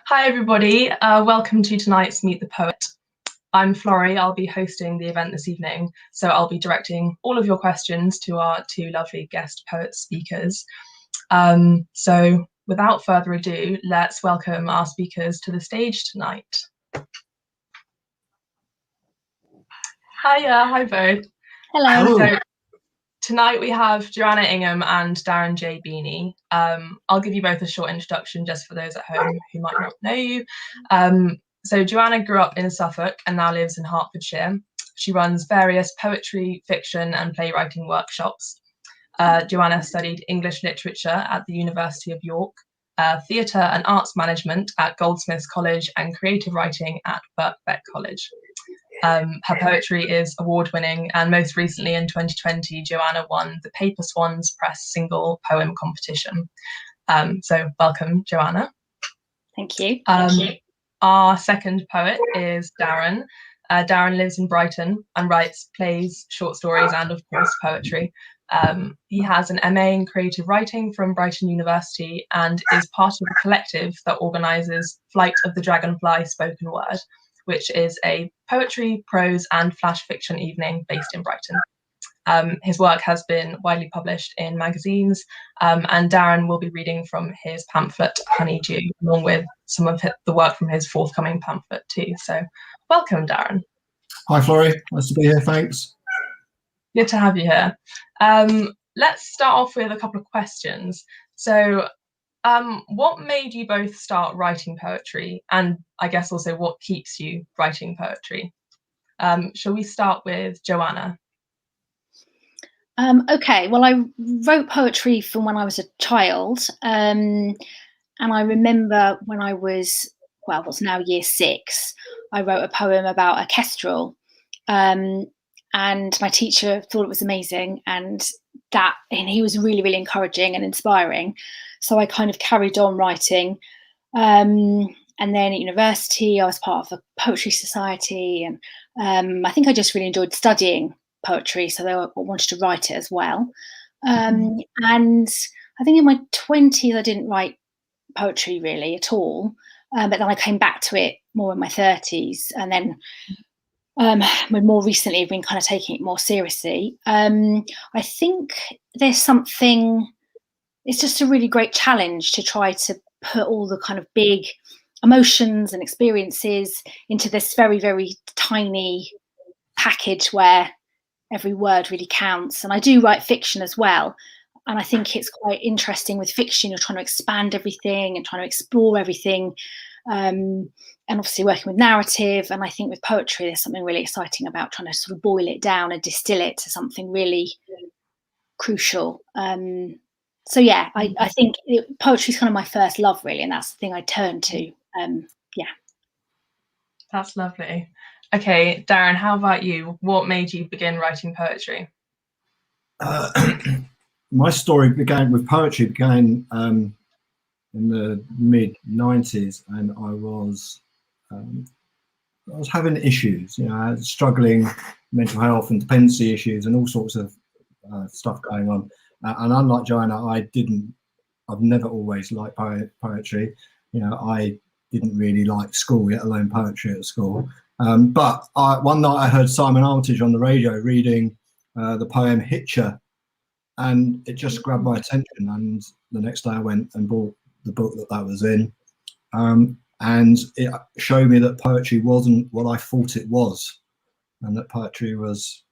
Hi everybody, welcome to tonight's Meet the Poet. I'm Florrie, I'll be hosting the event this evening, so I'll be directing all of your questions to our two lovely guest poet speakers. So without further ado, let's welcome our speakers to the stage tonight. Hi both. Hello. So tonight we have Joanna Ingham and Darren J. Beaney. I'll give you both a short introduction just for those at home who might not know you. So Joanna grew up in Suffolk and now lives in Hertfordshire. She runs various poetry, fiction and playwriting workshops. Joanna studied English literature at the University of York, theatre and arts management at Goldsmiths College and creative writing at Birkbeck College. Her poetry is award-winning, and most recently in 2020, Joanna won the Paper Swans Press Single Poem Competition. So welcome, Joanna. Thank you. Our second poet is Darren. Darren lives in Brighton and writes plays, short stories, and of course poetry. He has an MA in creative writing from Brighton University and is part of a collective that organises Flight of the Dragonfly Spoken Word, which is a poetry, prose and flash fiction evening based in Brighton. His work has been widely published in magazines, and Darren will be reading from his pamphlet, Honeydew, along with some of the work from his forthcoming pamphlet too. So welcome, Darren. Hi, Florrie. Nice to be here, thanks. Good to have you here. Let's start off with a couple of questions. So what made you both start writing poetry, and I guess also what keeps you writing poetry? Shall we start with Joanna? Okay, well, I wrote poetry from when I was a child, and I remember when I was, well, what's now year 6, I wrote a poem about a kestrel, and my teacher thought it was amazing, and he was really, really encouraging and inspiring. So I kind of carried on writing. And then at university, I was part of a poetry society. And I think I just really enjoyed studying poetry. So I wanted to write it as well. And I think in my 20s, I didn't write poetry really at all. But then I came back to it more in my 30s. And then more recently, I've been kind of taking it more seriously. I think there's something, it's just a really great challenge to try to put all the kind of big emotions and experiences into this very, very tiny package where every word really counts. And I do write fiction as well. And I think it's quite interesting with fiction, you're trying to expand everything and trying to explore everything. And obviously working with narrative. And I think with poetry, there's something really exciting about trying to sort of boil it down and distill it to something really crucial. So yeah, I think poetry is kind of my first love, really, and that's the thing I turn to. Yeah. That's lovely. Okay, Darren, how about you? What made you begin writing poetry? My story with poetry began in the mid-90s, and I was having issues, I was struggling, mental health and dependency issues and all sorts of stuff going on. And unlike Joanna, I've never always liked poetry. I didn't really like school, let alone poetry at school. But one night I heard Simon Armitage on the radio reading the poem Hitcher, and it just grabbed my attention. And the next day I went and bought the book that was in. And it showed me that poetry wasn't what I thought it was, and that poetry was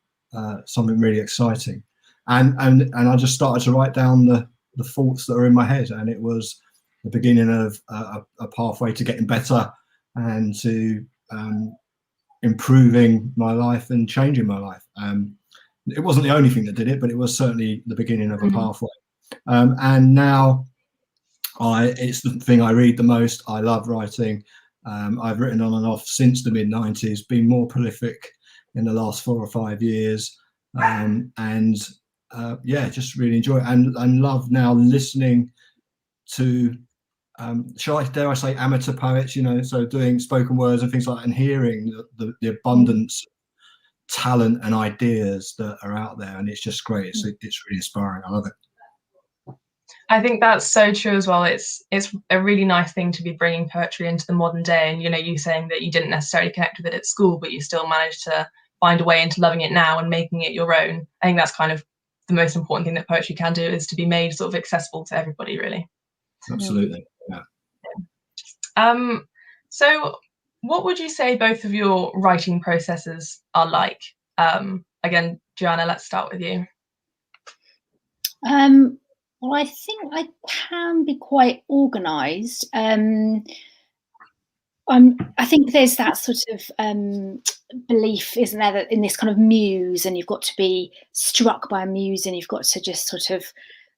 something really exciting. And I just started to write down the thoughts that are in my head, and it was the beginning of a pathway to getting better and to improving my life and changing my life. It wasn't the only thing that did it, but it was certainly the beginning of a pathway. And now it's the thing I read the most. I love writing. I've written on and off since the mid-90s, been more prolific in the last 4 or 5 years. Yeah, just really enjoy it and love now listening to, dare I say, amateur poets, so doing spoken words and things like that, and hearing the abundance of talent and ideas that are out there. And it's just great. It's really inspiring. I love it. I think that's so true as well. It's a really nice thing to be bringing poetry into the modern day, and you saying that you didn't necessarily connect with it at school, but you still managed to find a way into loving it now and making it your own. I think that's kind of the most important thing that poetry can do, is to be made sort of accessible to everybody, really. Absolutely. Yeah. So what would you say both of your writing processes are like? Again, Joanna, let's start with you. Well, I think I can be quite organised. I think there's that sort of belief, isn't there, that in this kind of muse, and you've got to be struck by a muse, and you've got to just sort of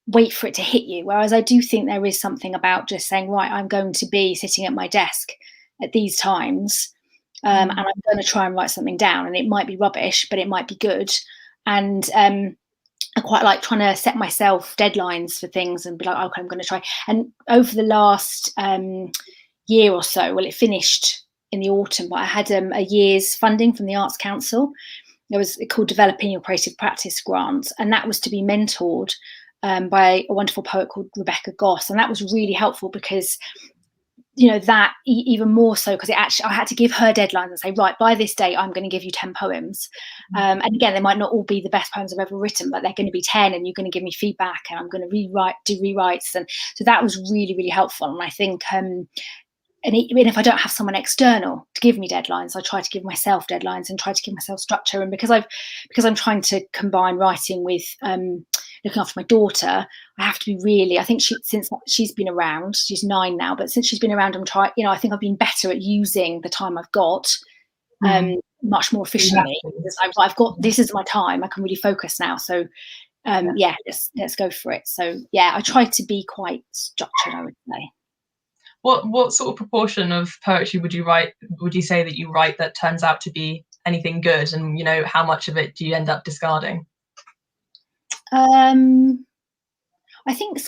wait for it to hit you. Whereas I do think there is something about just saying, right, I'm going to be sitting at my desk at these times, and I'm going to try and write something down, and it might be rubbish, but it might be good. And I quite like trying to set myself deadlines for things and be like, okay, I'm going to try. And over the last year or so, well, it finished in the autumn, but I had a year's funding from the Arts Council. It was called Developing Your Creative Practice Grant, and that was to be mentored by a wonderful poet called Rebecca Goss. And that was really helpful because, that even more so, because I had to give her deadlines and say, right, by this date, I'm going to give you 10 poems. And again, they might not all be the best poems I've ever written, but they're going to be 10, and you're going to give me feedback, and I'm going to do rewrites. And so that was really, really helpful. And I think, and if I don't have someone external to give me deadlines, I try to give myself deadlines and try to give myself structure. And because I'm trying to combine writing with looking after my daughter, I have to be really, I think since she's been around, she's 9 now, but since she's been around, I think I've been better at using the time I've got much more efficiently. I've got, this is my time, I can really focus now. So let's go for it. So I try to be quite structured, I would say. What sort of proportion of poetry would you say that you write that turns out to be anything good, and how much of it do you end up discarding? I think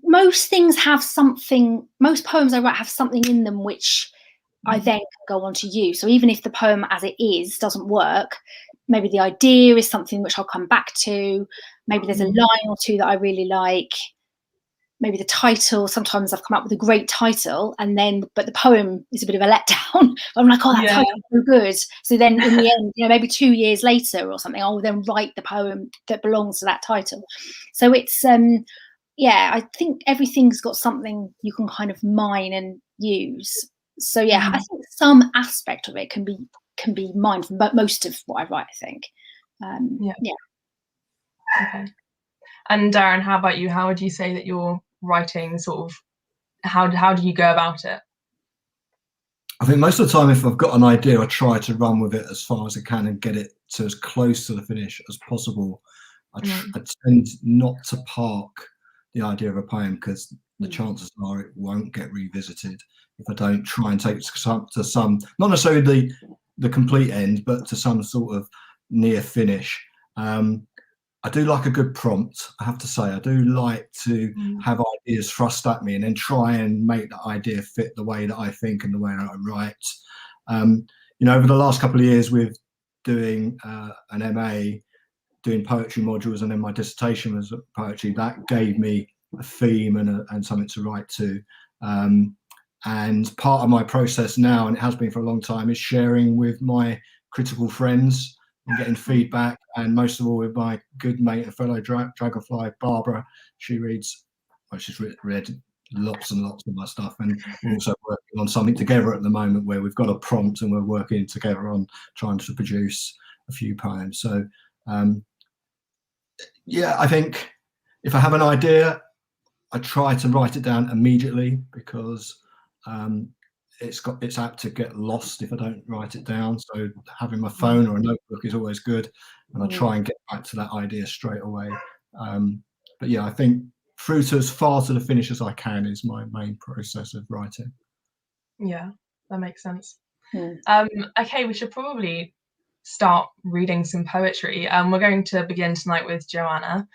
most things have something, most poems I write have something in them which I then go on to use. So even if the poem as it is doesn't work, maybe the idea is something which I'll come back to. Maybe there's a line or two that I really like. Maybe the title, sometimes I've come up with a great title, but the poem is a bit of a letdown. I'm like, oh, that title is so good. So then in the end, maybe 2 years later or something, I'll then write the poem that belongs to that title. So it's, I think everything's got something you can kind of mine and use. So I think some aspect of it can be mined from most of what I write, I think. Okay. And Darren, how about you? How would you say that you're writing, sort of, how do you go about it? I think most of the time, if I've got an idea, I try to run with it as far as I can and get it to as close to the finish as possible. I tend not to park the idea of a poem, because the chances are it won't get revisited if I don't try and take it to some, not necessarily the complete end, but to some sort of near finish. I do like a good prompt, I have to say. I do like to have ideas thrust at me and then try and make that idea fit the way that I think and the way that I write. Over the last couple of years with doing an MA, doing poetry modules, and then my dissertation was poetry, that gave me a theme and something to write to. And part of my process now, and it has been for a long time, is sharing with my critical friends and getting feedback, and most of all with my good mate and fellow dragonfly, Barbara. She's read lots and lots of my stuff, and we're also working on something together at the moment where we've got a prompt and we're working together on trying to produce a few poems. So I think if I have an idea, I try to write it down immediately, because it's apt to get lost if I don't write it down. So having my phone or a notebook is always good, and I try and get back to that idea straight away. But I think through to as far to the finish as I can is my main process of writing. Yeah, that makes sense. Okay, we should probably start reading some poetry. We're going to begin tonight with Joanna.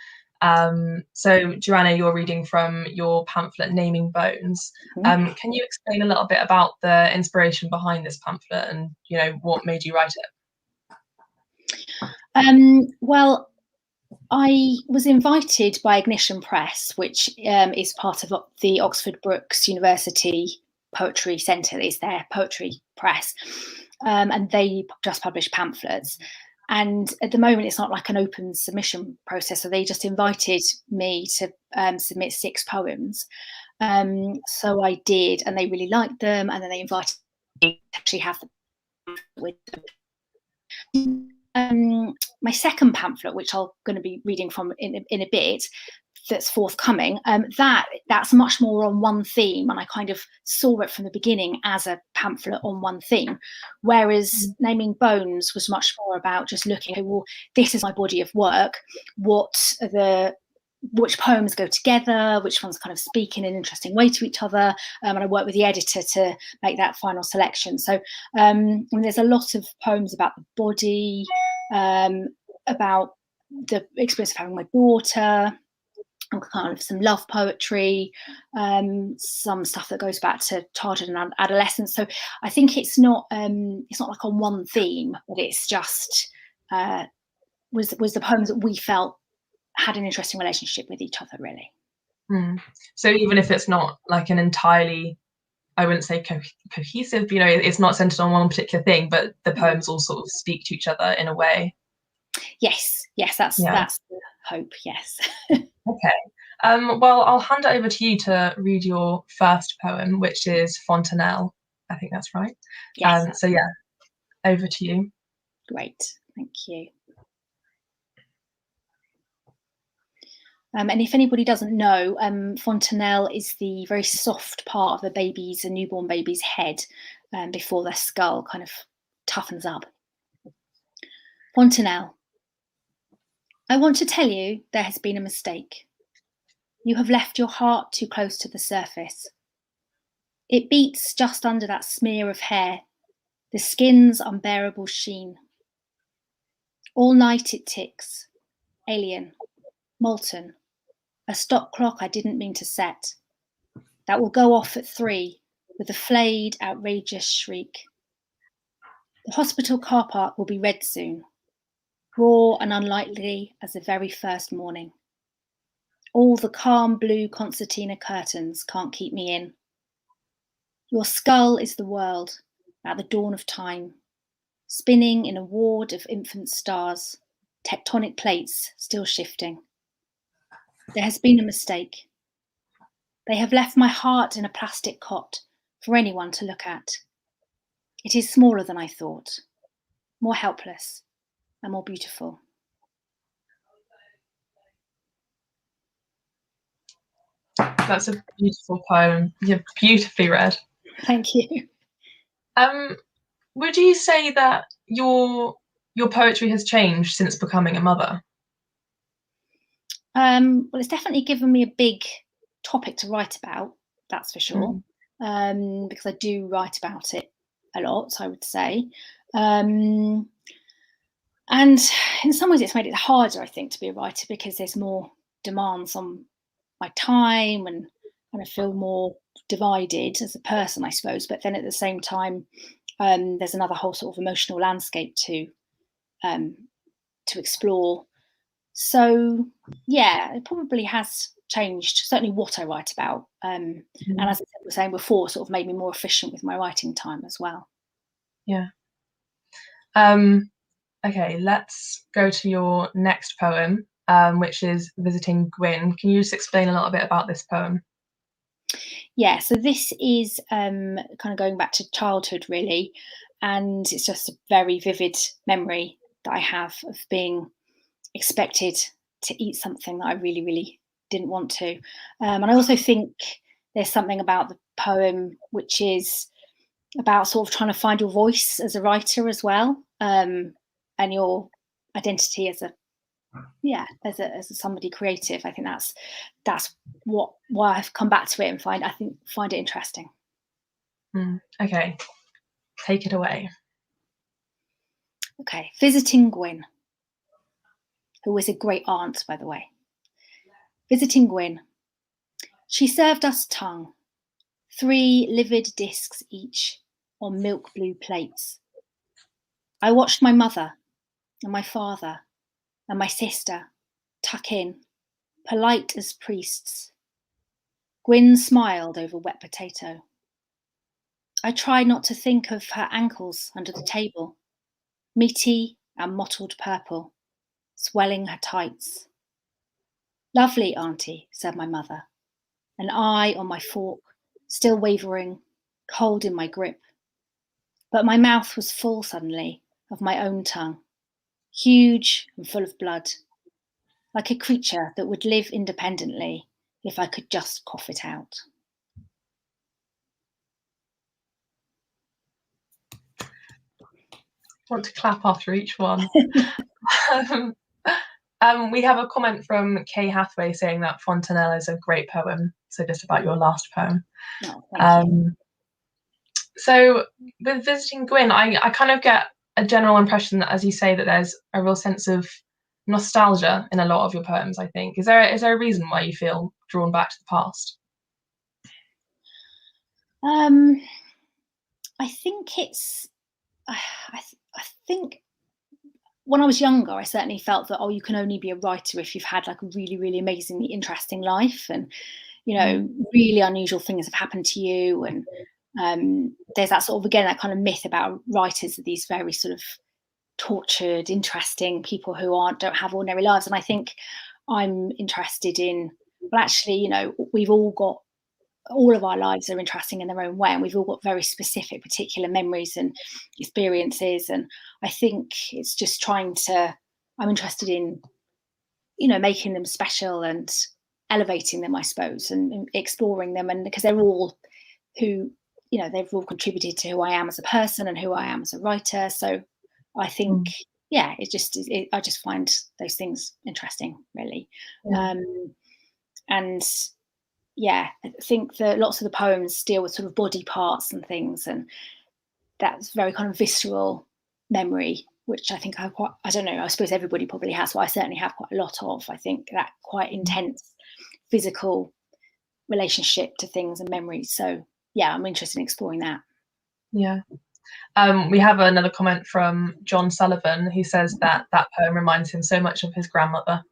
So Joanna, you're reading from your pamphlet Naming Bones. Can you explain a little bit about the inspiration behind this pamphlet and what made you write it? Well, I was invited by Ignition Press, which is part of the Oxford Brookes University Poetry Centre. It's their poetry press, and they just publish pamphlets. And at the moment, it's not like an open submission process, so they just invited me to submit 6 poems. So I did, and they really liked them, and then they invited me to actually have them with them. My second pamphlet, which I'm going to be reading from in a bit, that's forthcoming, that's much more on one theme, and I kind of saw it from the beginning as a pamphlet on one theme, whereas Naming Bones was much more about just looking, well, this is my body of work, which poems go together, which ones kind of speak in an interesting way to each other, and I work with the editor to make that final selection. So there's a lot of poems about the body, about the experience of having my daughter, and kind of some love poetry, some stuff that goes back to childhood and adolescence. So I think it's not like on one theme, but it's just was the poems that we felt had an interesting relationship with each other, really. So even if it's not like an entirely, I wouldn't say cohesive, you know, it's not centered on one particular thing, but the poems all sort of speak to each other in a way. Yes, that's the hope. Yes. Okay. Well, I'll hand it over to you to read your first poem, which is Fontanelle. I think that's right. Yes. So yeah, over to you. Great, thank you. And if anybody doesn't know, fontanelle is the very soft part of a newborn baby's head before their skull kind of toughens up. Fontanelle. I want to tell you there has been a mistake. You have left your heart too close to the surface. It beats just under that smear of hair, the skin's unbearable sheen. All night it ticks, alien, molten, a stop clock I didn't mean to set, that will go off at 3 with a flayed, outrageous shriek. The hospital car park will be red soon, raw and unlikely as the very first morning. All the calm blue concertina curtains can't keep me in. Your skull is the world at the dawn of time, spinning in a ward of infant stars, tectonic plates still shifting. There has been a mistake. They have left my heart in a plastic cot for anyone to look at. It is smaller than I thought, more helpless and more beautiful. That's a beautiful poem. You've beautifully read. Thank you. Would you say that your poetry has changed since becoming a mother? Well, it's definitely given me a big topic to write about, that's for sure, because I do write about it a lot, I would say. And in some ways it's made it harder, I think, to be a writer because there's more demands on my time and I feel more divided as a person, I suppose. But then at the same time, there's another whole sort of emotional landscape to explore. So yeah, it probably has changed, certainly what I write about. And as I was saying before, sort of made me more efficient with my writing time as well. Yeah. Okay, let's go to your next poem, which is Visiting Gwyn. Can you just explain a little bit about this poem? Yeah, so this is kind of going back to childhood, really. And it's just a very vivid memory that I have of being expected to eat something that I really, really didn't want to. And I also think there's something about the poem which is about sort of trying to find your voice as a writer as well, and your identity as somebody creative. I think that's why I've come back to it and find it interesting. Okay, take it away. Okay, Visiting Gwyn, who was a great aunt, by the way. Visiting Gwyn. She served us tongue, 3 livid discs each on milk blue plates. I watched my mother and my father and my sister tuck in, polite as priests. Gwyn smiled over wet potato. I tried not to think of her ankles under the table, meaty and mottled purple, swelling her tights. Lovely, Auntie, said my mother, an eye on my fork, still wavering, cold in my grip. But my mouth was full suddenly of my own tongue, huge and full of blood, like a creature that would live independently if I could just cough it out. Want to clap after each one. We have a comment from Kay Hathaway saying that Fontanelle is a great poem. So just about your last poem. Oh, thank you. So with visiting Gwyn, I kind of get a general impression that, as you say, that there's a real sense of nostalgia in a lot of your poems, I think. Is there a reason why you feel drawn back to the past? I think it's, I think when I was younger, I certainly felt that, you can only be a writer if you've had like a really, really amazingly interesting life, and, really unusual things have happened to you. And there's that sort of, again, that kind of myth about writers, these very sort of tortured, interesting people who don't have ordinary lives. And I think I'm interested in, well, actually, we've all got, all of our lives are interesting in their own way, and we've all got very specific, particular memories and experiences. And I think it's just I'm interested in, making them special and elevating them, I suppose, and exploring them. And because they're all they've all contributed to who I am as a person and who I am as a writer. So I think, I just find those things interesting, really. Yeah. And I think that lots of the poems deal with sort of body parts and things, and that's very kind of visceral memory, which I think I don't know, I suppose everybody probably has, but I certainly have quite a lot of. I think that quite intense physical relationship to things and memories. So I'm interested in exploring that. Yeah. We have another comment from John Sullivan, who says that poem reminds him so much of his grandmother.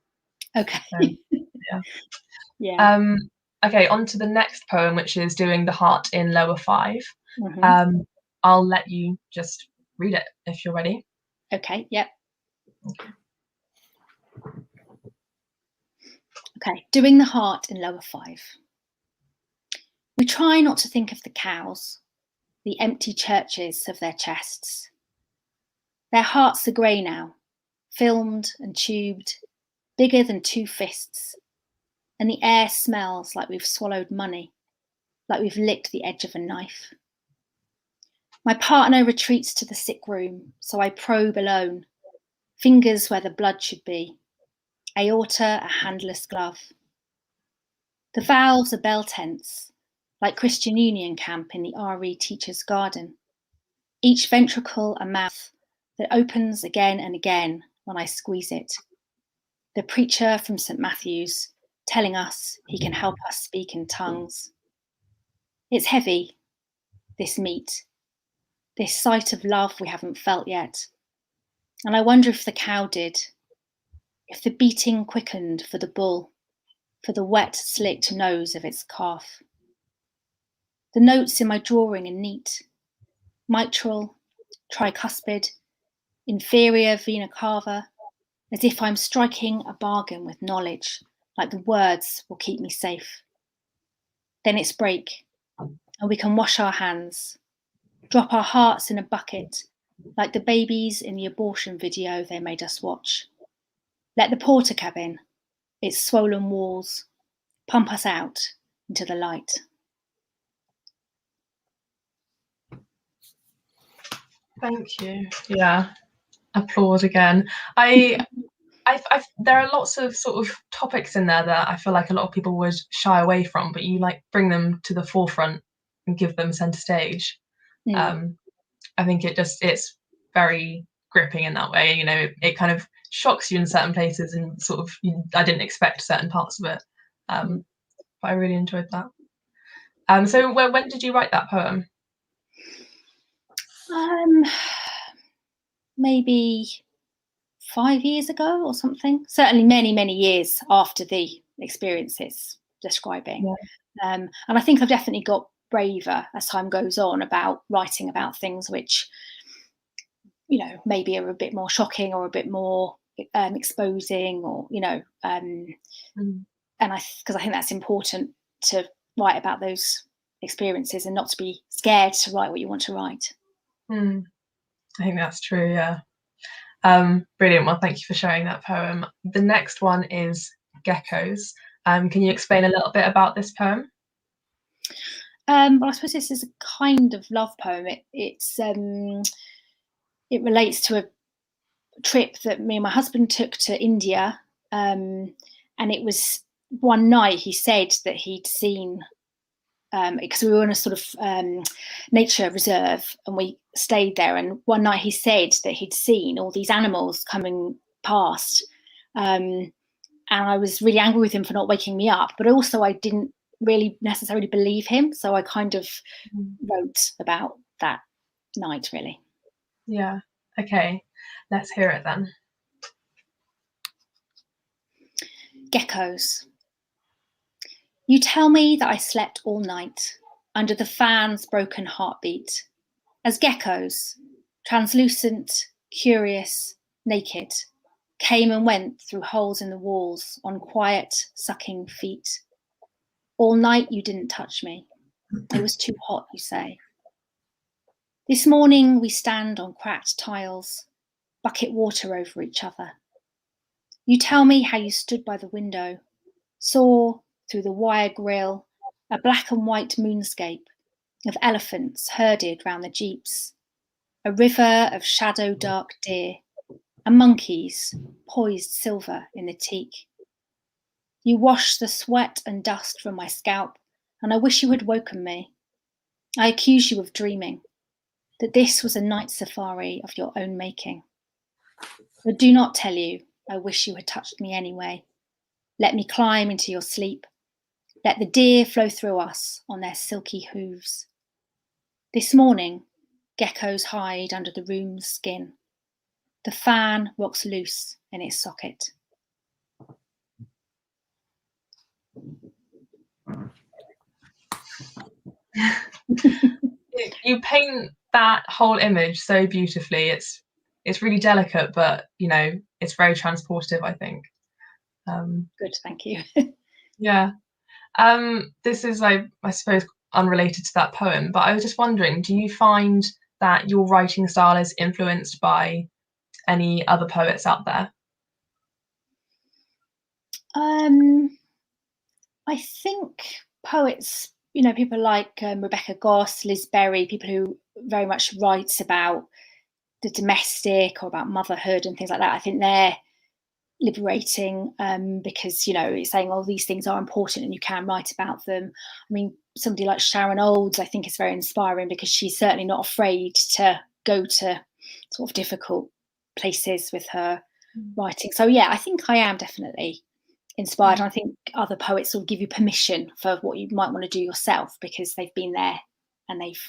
Okay. So, yeah. Okay, on to the next poem, which is Doing the Heart in Lower 5. Mm-hmm. I'll let you just read it if you're ready. Okay, yep. Okay, Doing the Heart in Lower 5. We try not to think of the cows, the empty churches of their chests. Their hearts are grey now, filmed and tubed, bigger than 2 fists, and the air smells like we've swallowed money, like we've licked the edge of a knife. My partner retreats to the sick room, so I probe alone, fingers where the blood should be, aorta a handless glove. The valves are bell tents, like Christian Union camp in the RE teacher's garden, each ventricle a mouth that opens again and again when I squeeze it. The preacher from St. Matthew's telling us he can help us speak in tongues. It's heavy, this meat, this sight of love we haven't felt yet. And I wonder if the cow did, if the beating quickened for the bull, for the wet, slicked nose of its calf. The notes in my drawing are neat, mitral, tricuspid, inferior vena cava, as if I'm striking a bargain with knowledge, like the words will keep me safe. Then it's break, and we can wash our hands, drop our hearts in a bucket, like the babies in the abortion video they made us watch. Let the porter cabin, its swollen walls, pump us out into the light. Thank you. Yeah, applaud again. I there are lots of sort of topics in there that I feel like a lot of people would shy away from, but you like bring them to the forefront and give them centre stage. I think it's very gripping in that way. It kind of shocks you in certain places, and sort of I didn't expect certain parts of it, but I really enjoyed that. So when did you write that poem? Maybe 5 years ago or something. Certainly many years after the experiences describing. Yeah. And I think I've definitely got braver as time goes on about writing about things which, you know, maybe are a bit more shocking or a bit more exposing, or, you know, and because I think that's important to write about those experiences and not to be scared to write what you want to write. I think that's true, yeah. Brilliant. Well, thank you for sharing that poem. The next one is Geckos. Can you explain a little bit about this poem? Well, I suppose this is a kind of love poem. It relates to a trip that me and my husband took to India, and it was one night he said that he'd seen, because we were in a sort of nature reserve and we stayed there, and one night he said that he'd seen all these animals coming past, and I was really angry with him for not waking me up, but also I didn't really necessarily believe him, so I kind of wrote about that night, really. Yeah, okay, let's hear it then. Geckos. You tell me that I slept all night under the fan's broken heartbeat, as geckos, translucent, curious, naked, came and went through holes in the walls on quiet, sucking feet. All night you didn't touch me. It was too hot, you say. This morning we stand on cracked tiles, bucket water over each other. You tell me how you stood by the window, saw, through the wire grill, a black and white moonscape of elephants herded round the jeeps, a river of shadow dark deer, and monkeys poised silver in the teak. You wash the sweat and dust from my scalp, and I wish you had woken me. I accuse you of dreaming, that this was a night safari of your own making. But do not tell you, I wish you had touched me anyway. Let me climb into your sleep. Let the deer flow through us on their silky hooves. This morning, geckos hide under the room's skin. The fan rocks loose in its socket. You paint that whole image so beautifully. It's really delicate, but you know, it's very transportive, I think. Good, thank you. Yeah. This is, I suppose, unrelated to that poem, but I was just wondering, do you find that your writing style is influenced by any other poets out there? I think poets, you know, people like Rebecca Goss, Liz Berry, people who very much write about the domestic or about motherhood and things like that. I think they're liberating, because, you know, it's saying, oh, these things are important and you can write about them. I mean, somebody like Sharon Olds, I think, is very inspiring because she's certainly not afraid to go to sort of difficult places with her writing. So yeah, I think I am definitely inspired. I think other poets will give you permission for what you might want to do yourself because they've been there and they've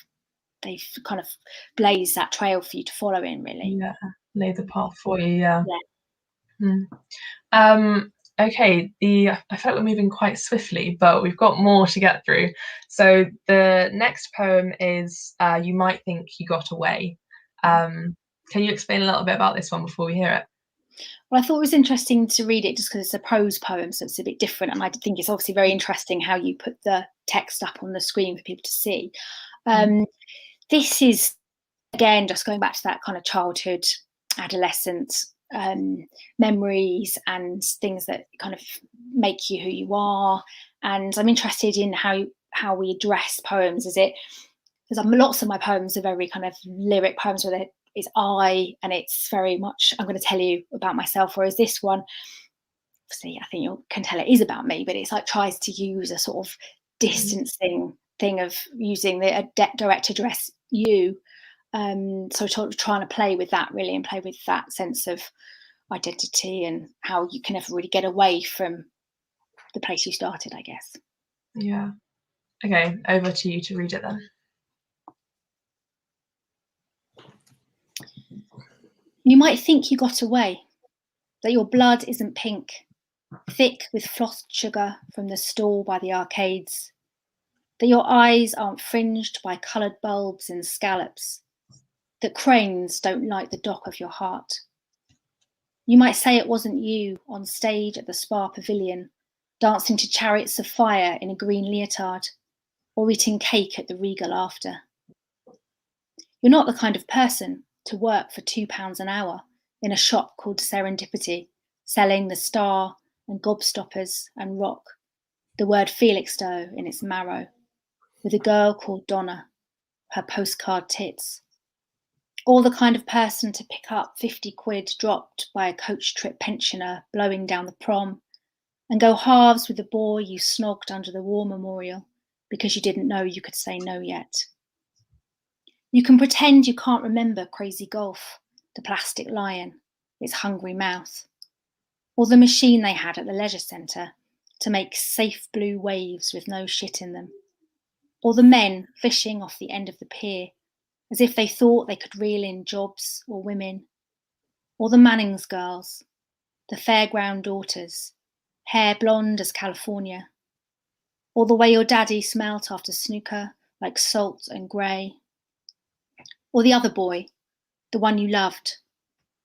kind of blazed that trail for you to follow in, really. Yeah, lay the path for you. Yeah. Yeah. Okay, I feel like we're moving quite swiftly, but we've got more to get through. So the next poem is You Might Think You Got Away. Can you explain a little bit about this one before we hear it? Well, I thought it was interesting to read it just because it's a prose poem, so it's a bit different. And I think it's obviously very interesting how you put the text up on the screen for people to see. This is, again, just going back to that kind of childhood, adolescent memories and things that kind of make you who you are. And I'm interested in how we address poems. Because lots of my poems are very kind of lyric poems where it's I, and it's very much, I'm going to tell you about myself. Whereas this one, obviously, I think you can tell it is about me, but it's like tries to use a sort of distancing thing of using the direct address you. So trying to play with that really, and play with that sense of identity and how you can never really get away from the place you started, I guess. Yeah. Okay, over to you to read it then. You might think you got away, that your blood isn't pink, thick with frothed sugar from the stall by the arcades, that your eyes aren't fringed by coloured bulbs and scallops, that cranes don't light the dock of your heart. You might say it wasn't you on stage at the Spa Pavilion, dancing to chariots of fire in a green leotard, or eating cake at the Regal after. You're not the kind of person to work for £2 an hour in a shop called Serendipity, selling the Star and Gobstoppers and Rock, the word Felixstowe in its marrow, with a girl called Donna, her postcard tits. Or the kind of person to pick up 50 quid dropped by a coach trip pensioner blowing down the prom and go halves with the boy you snogged under the war memorial because you didn't know you could say no yet. You can pretend you can't remember Crazy Golf, the plastic lion, its hungry mouth, or the machine they had at the leisure centre to make safe blue waves with no shit in them, or the men fishing off the end of the pier as if they thought they could reel in jobs or women, or the Mannings girls, the fairground daughters, hair blonde as California, or the way your daddy smelt after snooker like salt and grey, or the other boy, the one you loved,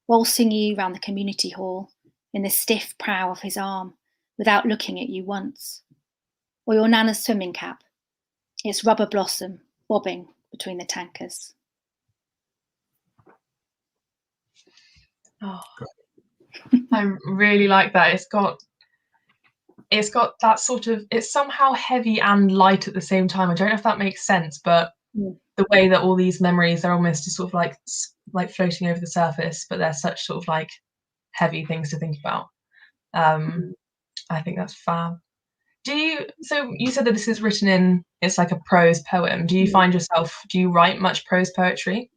waltzing you round the community hall in the stiff prow of his arm without looking at you once, or your nana's swimming cap, its rubber blossom bobbing between the tankers. Oh, I really like that. It's got that sort of, it's somehow heavy and light at the same time. I don't know if that makes sense, but the way that all these memories are almost just sort of like floating over the surface, but they're such sort of like heavy things to think about. I think that's fab. So you said that this is written in, it's like a prose poem. Do you find yourself, do you write much prose poetry?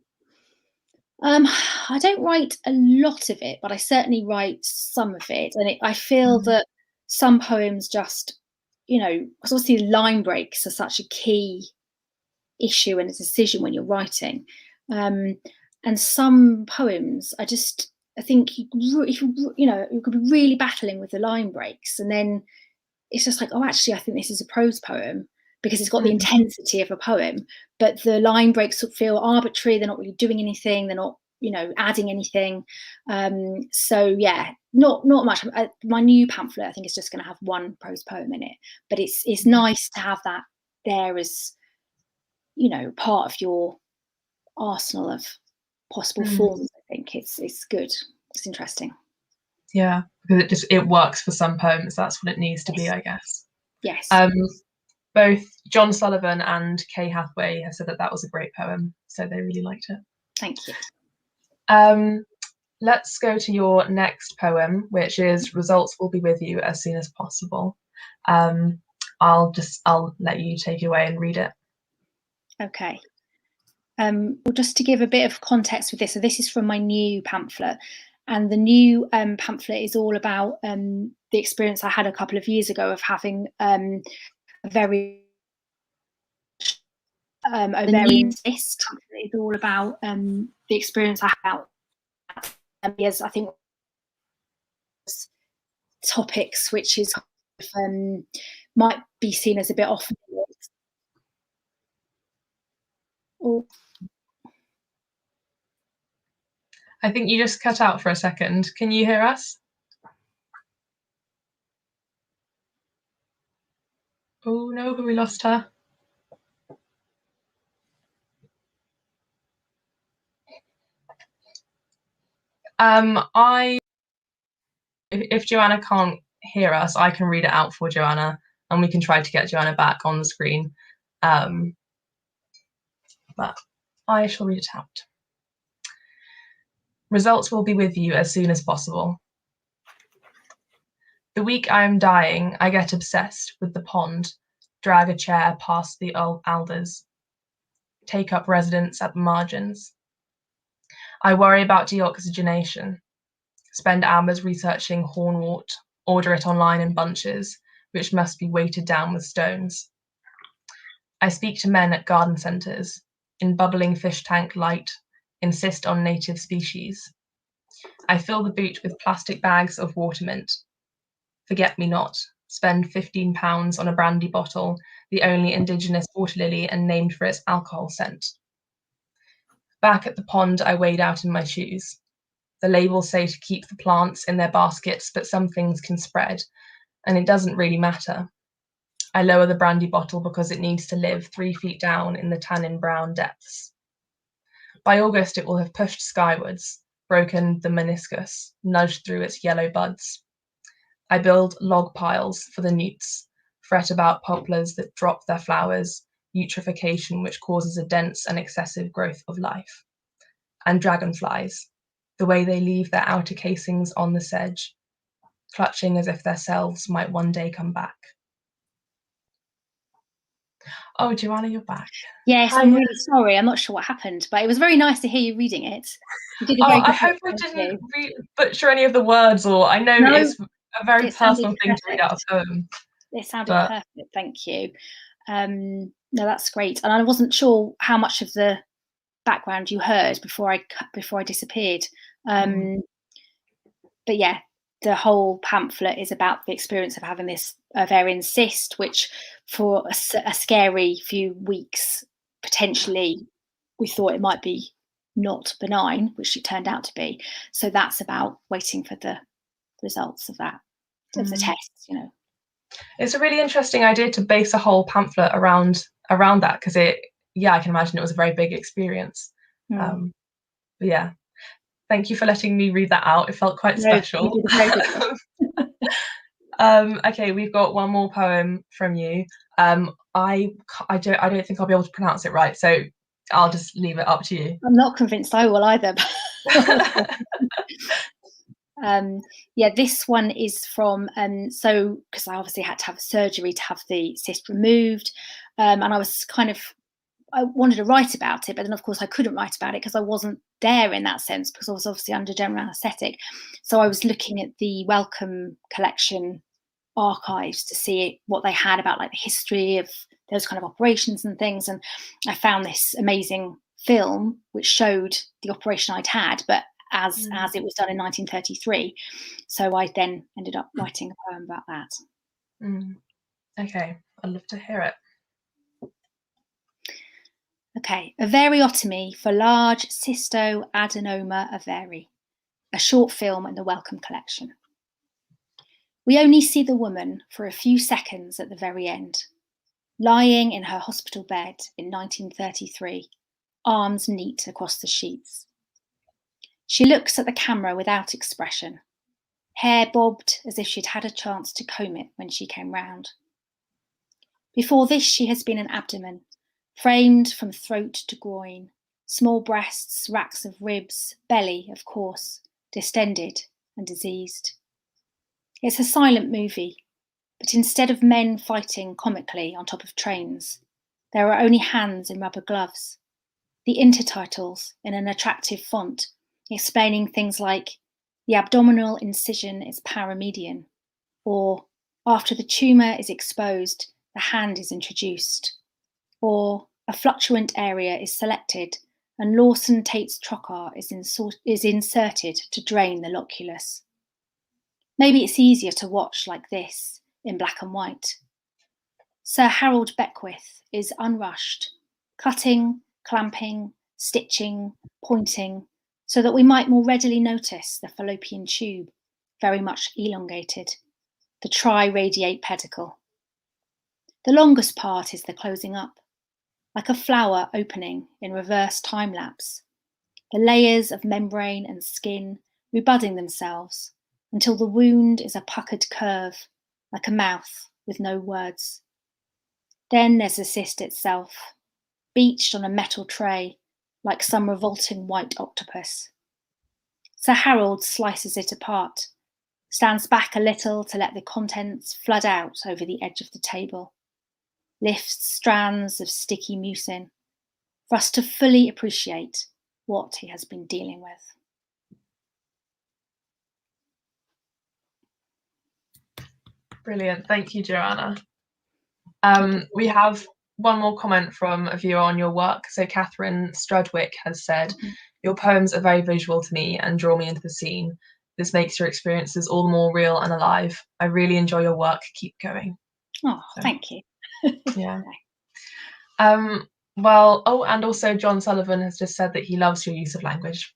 I don't write a lot of it, but I certainly write some of it. And I feel that some poems just, because obviously line breaks are such a key issue and a decision when you're writing. And some poems, I think you could be really battling with the line breaks, and then it's just like, oh, actually, I think this is a prose poem because it's got the intensity of a poem, but the line breaks feel arbitrary. They're not really doing anything. They're not, adding anything. So yeah, not much. My new pamphlet, I think, is just going to have one prose poem in it, but it's nice to have that there as, part of your arsenal of possible forms. I think it's good. It's interesting. Yeah, because it works for some poems. That's what it needs to be, I guess. Yes. Both John Sullivan and Kay Hathaway have said that was a great poem, so they really liked it. Thank you. Let's go to your next poem, which is Results Will Be With You as Soon as Possible. I'll let you take it away and read it. Okay. Well, just to give a bit of context with this, so this is from my new pamphlet, and the new pamphlet is all about the experience I had a couple of years ago of having a very ovarian cyst. It's all about the experience I had as I think topics which is might be seen as a bit off. I think you just cut out for a second. Can you hear us? Oh no, have we lost her? If Joanna can't hear us, I can read it out for Joanna, and we can try to get Joanna back on the screen. But I shall read it out. Results will be with you as soon as possible. The week I am dying, I get obsessed with the pond, drag a chair past the alders, take up residence at the margins. I worry about deoxygenation, spend hours researching hornwort, order it online in bunches, which must be weighted down with stones. I speak to men at garden centres, in bubbling fish tank light, insist on native species. I fill the boot with plastic bags of watermint. Forget me not. Spend £15 on a brandy bottle, the only indigenous water lily and named for its alcohol scent. Back at the pond, I wade out in my shoes. The labels say to keep the plants in their baskets, but some things can spread, and it doesn't really matter. I lower the brandy bottle because it needs to live 3 feet down in the tannin brown depths. By August, it will have pushed skywards, broken the meniscus, nudged through its yellow buds. I build log piles for the newts, fret about poplars that drop their flowers, eutrophication which causes a dense and excessive growth of life. And dragonflies, the way they leave their outer casings on the sedge, clutching as if their selves might one day come back. Oh, Joanna, you're back. Yes, I'm really sorry. I'm not sure what happened, but it was very nice to hear you reading it. You did a very good I hope I didn't butcher any of the words, or I know it's a very personal thing to read out of poem. It sounded perfect, thank you. No, that's great. And I wasn't sure how much of the background you heard before I disappeared. But yeah, the whole pamphlet is about the experience of having this ovarian cyst, which for a scary few weeks, potentially, we thought it might be not benign, which it turned out to be. So that's about waiting for the results of that, of the tests, you know. It's a really interesting idea to base a whole pamphlet around that, because I can imagine it was a very big experience. But yeah, thank you for letting me read that out. It felt quite special. Okay, we've got one more poem from you. I don't think I'll be able to pronounce it right, so I'll just leave it up to you. I'm not convinced I will either. This one is from because I obviously had to have surgery to have the cyst removed, and I wanted to write about it, but then of course I couldn't write about it because I wasn't there in that sense, because I was obviously under general anaesthetic. So I was looking at the Wellcome collection archives to see what they had about like the history of those kind of operations and things, and I found this amazing film which showed the operation I'd had, but as it was done in 1933. So I then ended up writing a poem about that. Okay, I'd love to hear it. Okay, a variotomy for large cystoadenoma ovary, a short film in the Wellcome collection. We only see the woman for a few seconds at the very end, lying in her hospital bed in 1933, arms neat across the sheets. She looks at the camera without expression, hair bobbed as if she'd had a chance to comb it when she came round. Before this, she has been an abdomen, framed from throat to groin, small breasts, racks of ribs, belly, of course, distended and diseased. It's a silent movie, but instead of men fighting comically on top of trains, there are only hands in rubber gloves. The intertitles, in an attractive font, explaining things like, the abdominal incision is paramedian, or after the tumour is exposed, the hand is introduced, or a fluctuant area is selected and Lawson-Tate's trocar is inserted to drain the loculus. Maybe it's easier to watch like this, in black and white. Sir Harold Beckwith is unrushed, cutting, clamping, stitching, pointing, so that we might more readily notice the fallopian tube, very much elongated, the tri-radiate pedicle. The longest part is the closing up, like a flower opening in reverse time-lapse, the layers of membrane and skin rebudding themselves until the wound is a puckered curve, like a mouth with no words. Then there's the cyst itself, beached on a metal tray, like some revolting white octopus. Sir Harold slices it apart, stands back a little to let the contents flood out over the edge of the table, lifts strands of sticky mucin for us to fully appreciate what he has been dealing with. Brilliant, thank you, Joanna. We have one more comment from a viewer on your work. So Catherine Strudwick has said, Your poems are very visual to me and draw me into the scene. This makes your experiences all the more real and alive. I really enjoy your work. Keep going. Oh, So, thank you. yeah. Well, oh, and also John Sullivan has just said that he loves your use of language.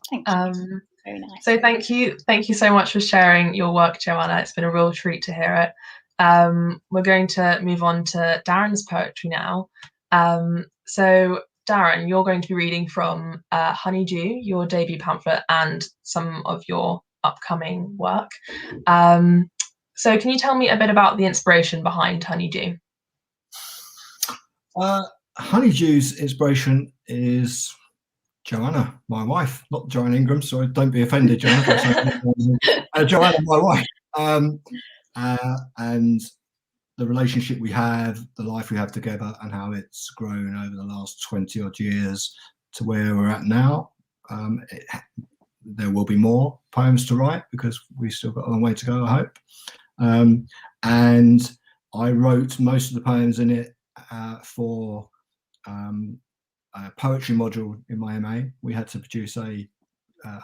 Thank you. Very nice. So thank you so much for sharing your work, Joanna. It's been a real treat to hear it. We're going to move on to Darren's poetry now. So Darren, you're going to be reading from Honeydew, your debut pamphlet, and some of your upcoming work. So can you tell me a bit about the inspiration behind Honeydew? Honeydew's inspiration is Joanna, my wife, not Joanna Ingham, so don't be offended, Joanna. Joanna, my wife. And the relationship we have, the life we have together, and how it's grown over the last 20 odd years to where we're at now. There will be more poems to write because we've still got a long way to go, I hope. And I wrote most of the poems in it for a poetry module in my MA. We had to produce an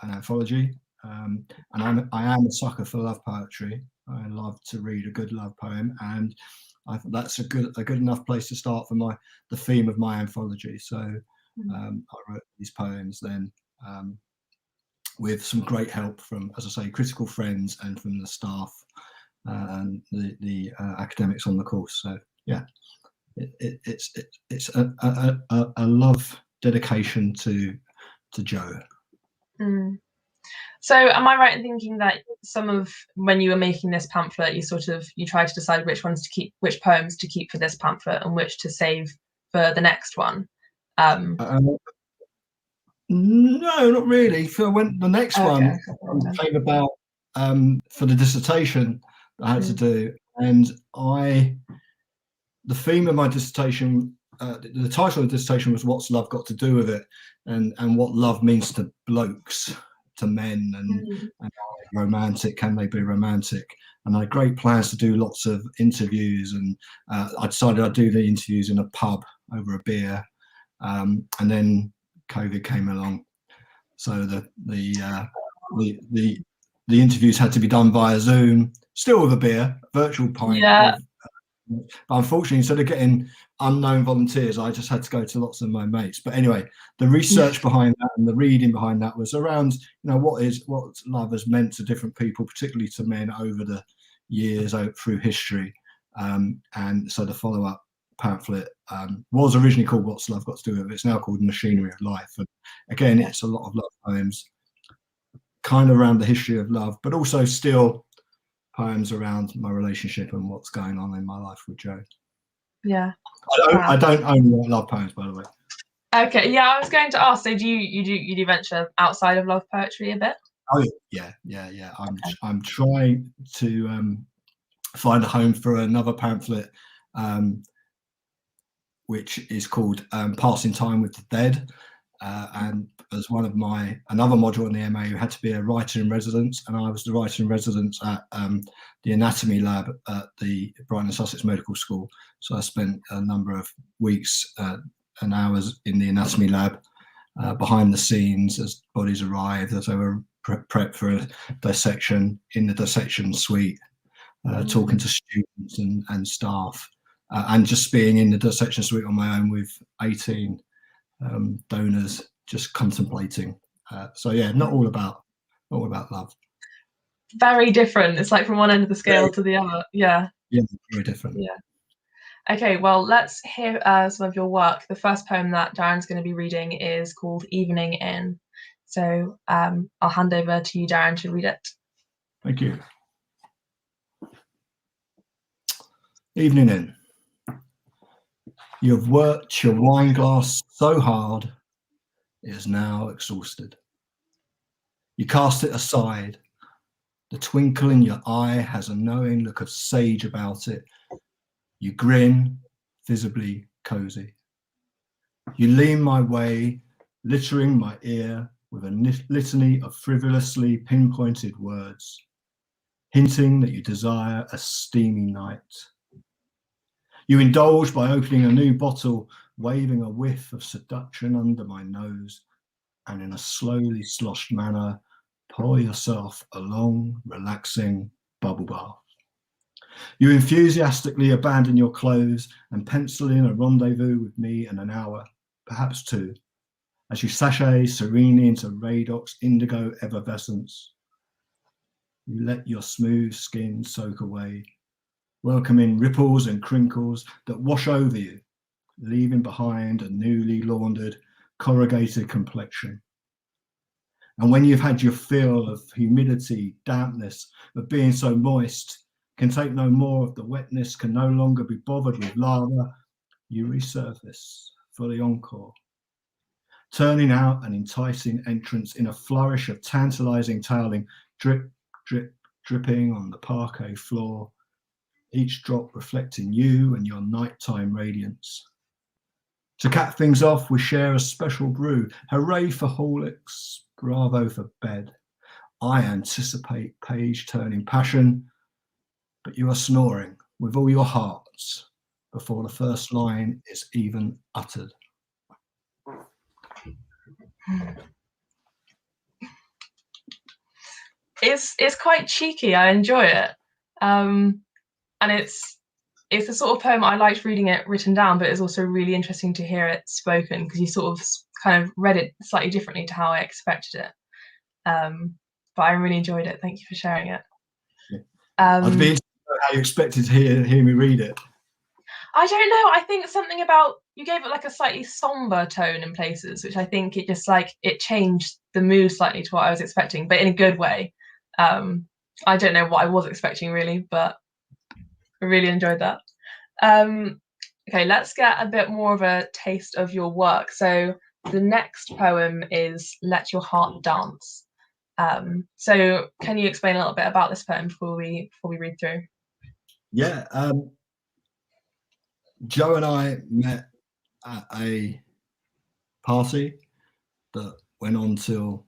anthology, and I am a sucker for love poetry. I love to read a good love poem, and I thought that's a good enough place to start for the theme of my anthology. So I wrote these poems then with some great help from, as I say, critical friends and from the staff and the academics on the course. So yeah. It's a love dedication to Jo. So am I right in thinking that when you were making this pamphlet, you tried to decide which poems to keep for this pamphlet and which to save for the next one? No, not really. For when the next one came about for the dissertation I had to do, and the theme of my dissertation, the title of the dissertation was "What's Love Got to Do with It," and what love means to blokes, to men, and how romantic can they be romantic? And I had great plans to do lots of interviews, and I decided I'd do the interviews in a pub over a beer, and then COVID came along, so the interviews had to be done via Zoom, still with a beer, virtual pint. Yeah. But unfortunately, instead of getting unknown volunteers, I just had to go to lots of my mates. But anyway, the research behind that and the reading behind that was around, what love has meant to different people, particularly to men over the years through history. And so the follow-up pamphlet was originally called "What's Love Got to Do with It." It's now called "Machinery of Life." And again, it's a lot of love poems, kind of around the history of love, but also still poems around my relationship and what's going on in my life with Jo. Yeah. I don't only write love poems, by the way. Okay. Yeah, I was going to ask. So do you venture outside of love poetry a bit? Oh yeah. I'm trying to find a home for another pamphlet, which is called "Passing Time with the Dead." And as one of another module in the MA, you had to be a writer in residence, and I was the writer in residence at the anatomy lab at the Brighton and Sussex Medical School. So I spent a number of weeks and hours in the anatomy lab behind the scenes as bodies arrived, as they were prepped for a dissection in the dissection suite, talking to students and staff, and just being in the dissection suite on my own with 18 donors, just contemplating. So yeah, not all about love. Very different. It's like from one end of the scale to the other. Yeah, very different. Yeah. Okay, well, let's hear some of your work. The first poem that Darren's going to be reading is called "Evening In." So I'll hand over to you, Darren, to read it. Thank you. Evening in. You have worked your wine glass so hard, it is now exhausted. You cast it aside. The twinkle in your eye has a knowing look of sage about it. You grin, visibly cozy. You lean my way, littering my ear with a litany of frivolously pinpointed words, hinting that you desire a steamy night. You indulge by opening a new bottle, waving a whiff of seduction under my nose, and in a slowly sloshed manner, pour yourself a long, relaxing bubble bath. You enthusiastically abandon your clothes and pencil in a rendezvous with me in an hour, perhaps 2, as you sashay serenely into Radoc's indigo effervescence. You let your smooth skin soak away, welcoming ripples and crinkles that wash over you, leaving behind a newly laundered, corrugated complexion. And when you've had your fill of humidity, dampness, of being so moist, can take no more of the wetness, can no longer be bothered with lava, you resurface for the encore, turning out an enticing entrance in a flourish of tantalizing toweling, drip, drip, dripping on the parquet floor, each drop reflecting you and your nighttime radiance. To cap things off, we share a special brew. Hooray for Horlicks, bravo for bed. I anticipate page-turning passion, but you are snoring with all your hearts before the first line is even uttered. It's quite cheeky. I enjoy it, and it's the sort of poem I liked reading it written down, but it's also really interesting to hear it spoken because you sort of kind of read it slightly differently to how I expected it. But I really enjoyed it. Thank you for sharing it. I'd be interested to know how you expected to hear me read it. I don't know. I think something about you gave it like a slightly somber tone in places, which I think it just like it changed the mood slightly to what I was expecting, but in a good way. I don't know what I was expecting really, but I really enjoyed that. Okay, let's get a bit more of a taste of your work. So the next poem is Let Your Heart Dance. So can you explain a little bit about this poem before we read through? Yeah, Joe and I met at a party that went on till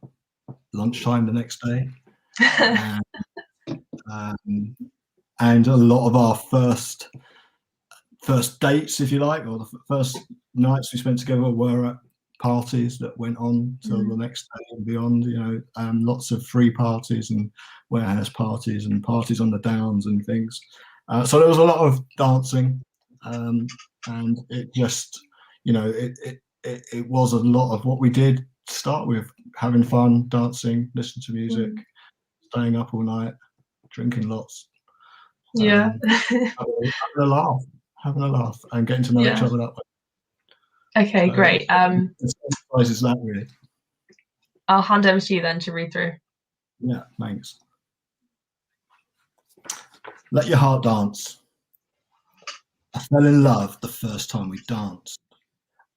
lunchtime the next day. And a lot of our first dates, if you like, or the first nights we spent together were at parties that went on till the next day and beyond. You know, lots of free parties and warehouse parties and parties on the downs and things. So there was a lot of dancing, and it just, you know, it was a lot of what we did. Start with having fun, dancing, listening to music, staying up all night, drinking lots. Yeah. having a laugh and getting to know each other that way. Okay, so, great. Is that really? I'll hand over to you then to read through. Yeah, thanks. Let your heart dance. I fell in love the first time we danced.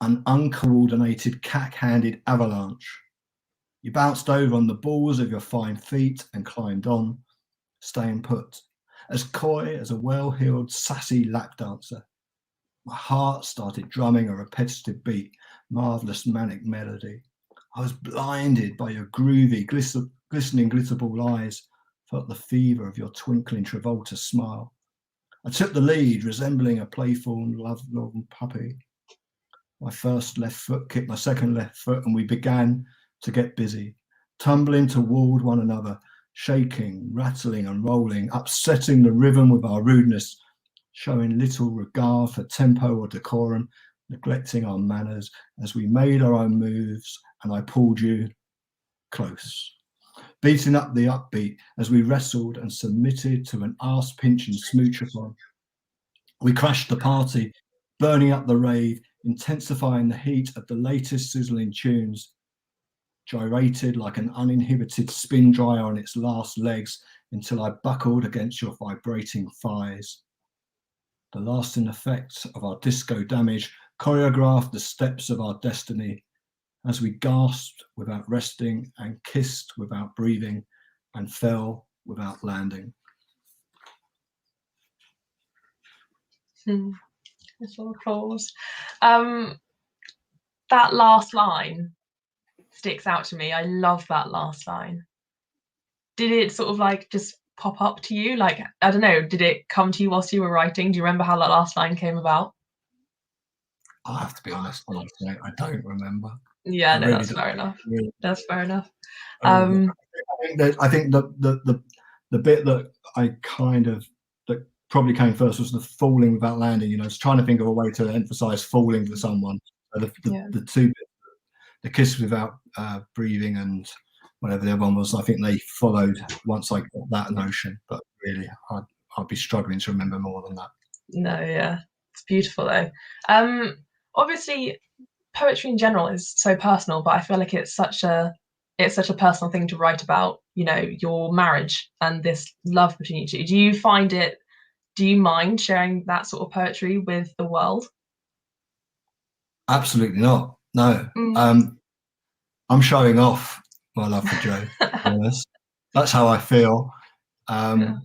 An uncoordinated, cack-handed avalanche. You bounced over on the balls of your fine feet and climbed on, staying put, as coy as a well-heeled, sassy lap dancer. My heart started drumming a repetitive beat, marvellous manic melody. I was blinded by your groovy, glistening glitter ball eyes, felt the fever of your twinkling Travolta smile. I took the lead, resembling a playful, love-lorn puppy. My first left foot kicked my second left foot, and we began to get busy, tumbling toward one another, shaking, rattling and rolling, upsetting the rhythm with our rudeness, showing little regard for tempo or decorum, neglecting our manners as we made our own moves, and I pulled you close, beating up the upbeat as we wrestled and submitted to an arse pinch and smooch-a-thon. We crashed the party, burning up the rave, intensifying the heat of the latest sizzling tunes, gyrated like an uninhibited spin dryer on its last legs until I buckled against your vibrating thighs. The lasting effects of our disco damage choreographed the steps of our destiny as we gasped without resting and kissed without breathing and fell without landing. Little applause. That last line sticks out to me. I love that last line. Did it sort of like just pop up to you? Like, I don't know, did it come to you whilst you were writing? Do you remember how that last line came about? I have to be honest, I don't remember. Yeah, I no, really that's don't. fair enough. Really, That's fair enough. I really don't. I think the bit that I kind of that probably came first was the falling without landing. You know, it's trying to think of a way to emphasize falling for someone. So the two bits, the kiss without breathing and whatever the other one was, I think they followed once I got that notion. But really, I'd be struggling to remember more than that. No, yeah, it's beautiful though. Obviously, poetry in general is so personal, but I feel like it's such a personal thing to write about. You know, your marriage and this love between you two. Do you mind sharing that sort of poetry with the world? Absolutely not. No. I'm showing off my love for Joe. Honest. That's how I feel. And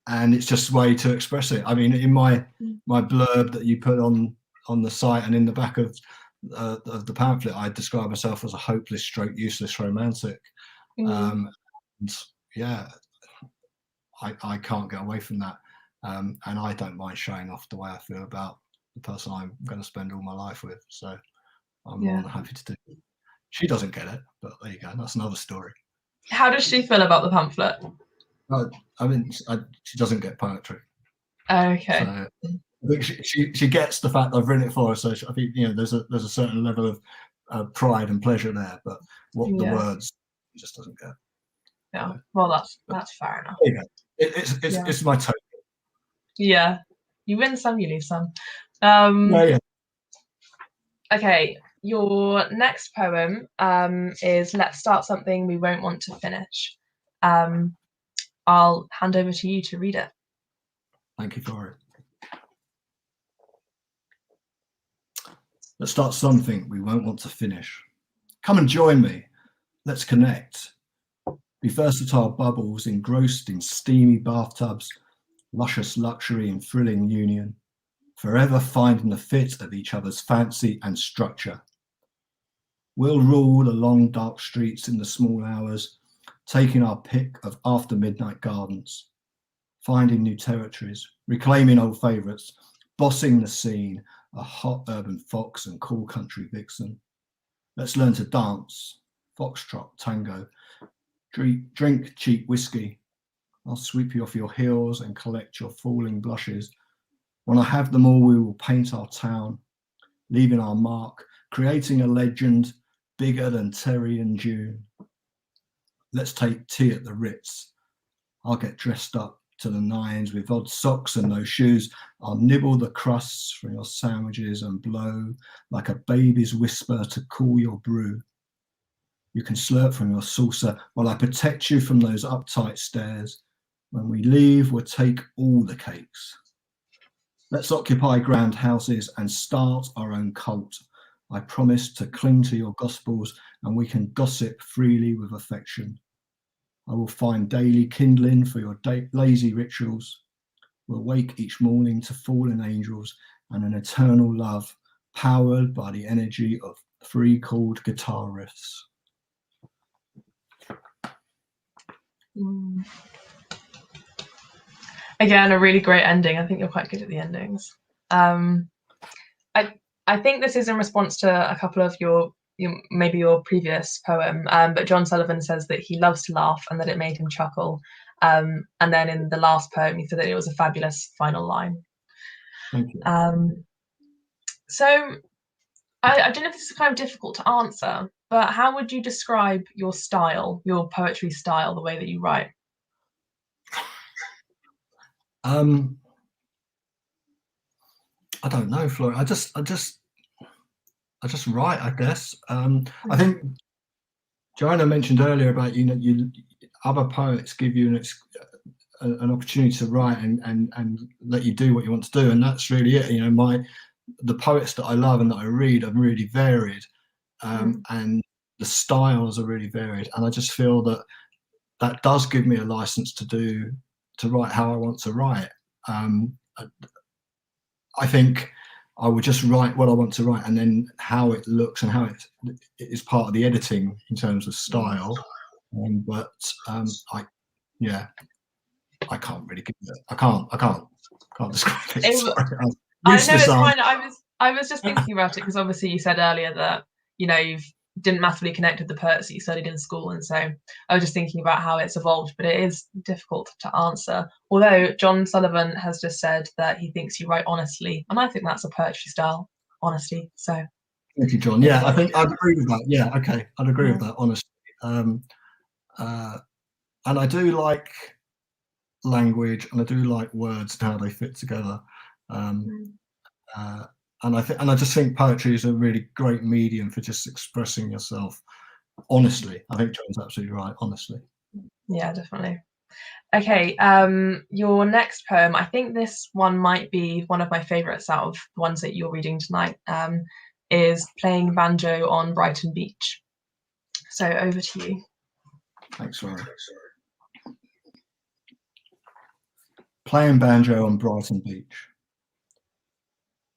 it's just a way to express it. I mean, in my blurb that you put on the site and in the back of the pamphlet, I describe myself as a hopeless stroke useless romantic. And yeah, I can't get away from that. And I don't mind showing off the way I feel about the person I'm going to spend all my life with. So I'm more than happy to do it. She doesn't get it, but there you go. That's another story. How does she feel about the pamphlet? I mean, she doesn't get poetry. Okay. So I think she gets the fact I've written it for her. So I think, you know, there's a certain level of pride and pleasure there. But what the words, she just doesn't get. Yeah. Well, that's fair enough. There you go. It's my token. Yeah. You win some, you lose some. Okay. Your next poem is "Let's Start Something We Won't Want to Finish." I'll hand over to you to read it. Thank you for it. Let's start something we won't want to finish. Come and join me. Let's connect. Be versatile bubbles engrossed in steamy bathtubs, luscious luxury and thrilling union, forever finding the fit of each other's fancy and structure. We'll rule the long dark streets in the small hours, taking our pick of after midnight gardens, finding new territories, reclaiming old favourites, bossing the scene, a hot urban fox and cool country vixen. Let's learn to dance, foxtrot, tango, drink cheap whiskey. I'll sweep you off your heels and collect your falling blushes. When I have them all, we will paint our town, leaving our mark, creating a legend bigger than Terry and June. Let's take tea at the Ritz. I'll get dressed up to the nines with odd socks and no shoes. I'll nibble the crusts from your sandwiches and blow like a baby's whisper to cool your brew. You can slurp from your saucer while I protect you from those uptight stares. When we leave, we'll take all the cakes. Let's occupy grand houses and start our own cult. I promise to cling to your gospels and we can gossip freely with affection. I will find daily kindling for your lazy rituals. We'll wake each morning to fallen angels and an eternal love powered by the energy of 3 chord guitar riffs. Again, a really great ending. I think you're quite good at the endings. I think this is in response to a couple of your previous poem, but John Sullivan says that he loves to laugh and that it made him chuckle. And then in the last poem, he said that it was a fabulous final line. Thank you. So I don't know if this is kind of difficult to answer, but how would you describe your style, your poetry style, the way that you write? I don't know, Flora. I just write, I guess. I think Joanna mentioned earlier about, you know, other poets give you an opportunity to write and let you do what you want to do, and that's really it. You know, the poets that I love and that I read are really varied, and the styles are really varied, and I just feel that does give me a license to write how I want to write. I think I would just write what I want to write, and then how it looks and how it is part of the editing in terms of style. But I can't really give it. I can't describe it. Sorry. I know it's fine. I was just thinking about it because obviously you said earlier that you know, you didn't massively connect with the poets that you studied in school, and so I was just thinking about how it's evolved, but it is difficult to answer. Although John Sullivan has just said that he thinks you write honestly, and I think that's a poetry style, honesty. So thank you, John. Yeah, I think I'd agree with that. Yeah, okay, I'd agree with that, honestly. And I do like language, and I do like words and how they fit together. And I just think poetry is a really great medium for just expressing yourself honestly. I think John's absolutely right, honestly. Yeah, definitely. Okay, your next poem, I think this one might be one of my favourites out of the ones that you're reading tonight, is Playing Banjo on Brighton Beach. So over to you. Thanks, Laurie. Playing banjo on Brighton Beach.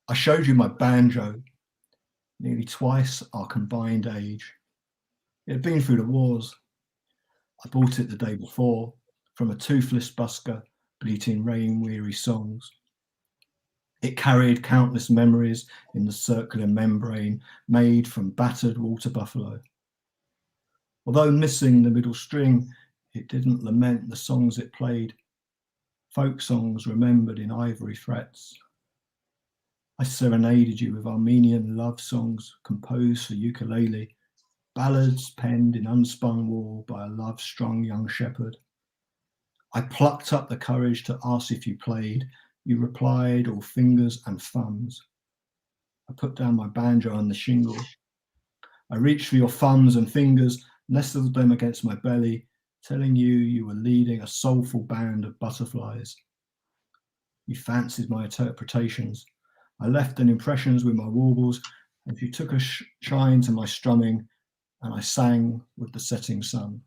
I showed you my banjo, nearly twice our combined age. It had been through the wars. I bought it the day before from a toothless busker bleating rain-weary songs. It carried countless memories in the circular membrane made from battered water buffalo. Although missing the middle string, it didn't lament the songs it played, folk songs remembered in ivory frets. I serenaded you with Armenian love songs composed for ukulele, ballads penned in unspun wool by a love-strung young shepherd. I plucked up the courage to ask if you played. You replied, all fingers and thumbs. I put down my banjo on the shingle. I reached for your thumbs and fingers, nestled them against my belly, telling you you were leading a soulful band of butterflies. You fancied my interpretations. I left an impressions with my warbles, and you took a shine to my strumming, and I sang with the setting sun.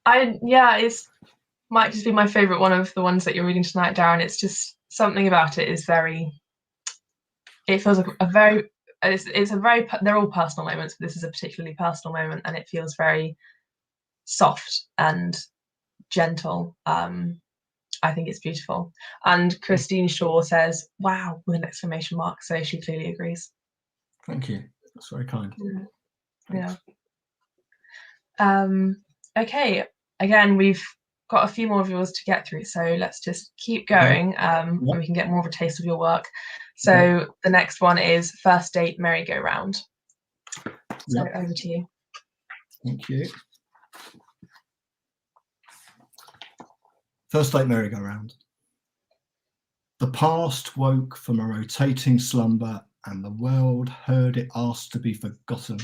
It's might just be my favourite one of the ones that you're reading tonight, Darren. It's just something about it is very. It feels like a very. It's a very. They're all personal moments, but this is a particularly personal moment, and it feels very soft and gentle. I think it's beautiful. And Christine Shaw says, "Wow!" with an exclamation mark. So she clearly agrees. Thank you. That's very kind. Yeah. Okay. Again, we've got a few more of yours to get through, so let's just keep going. And we can get more of a taste of your work. So the next one is First Date Merry-Go-Round. So over to you. Thank you. First Date Merry-Go-Round. The past woke from a rotating slumber, and the world heard it asked to be forgotten.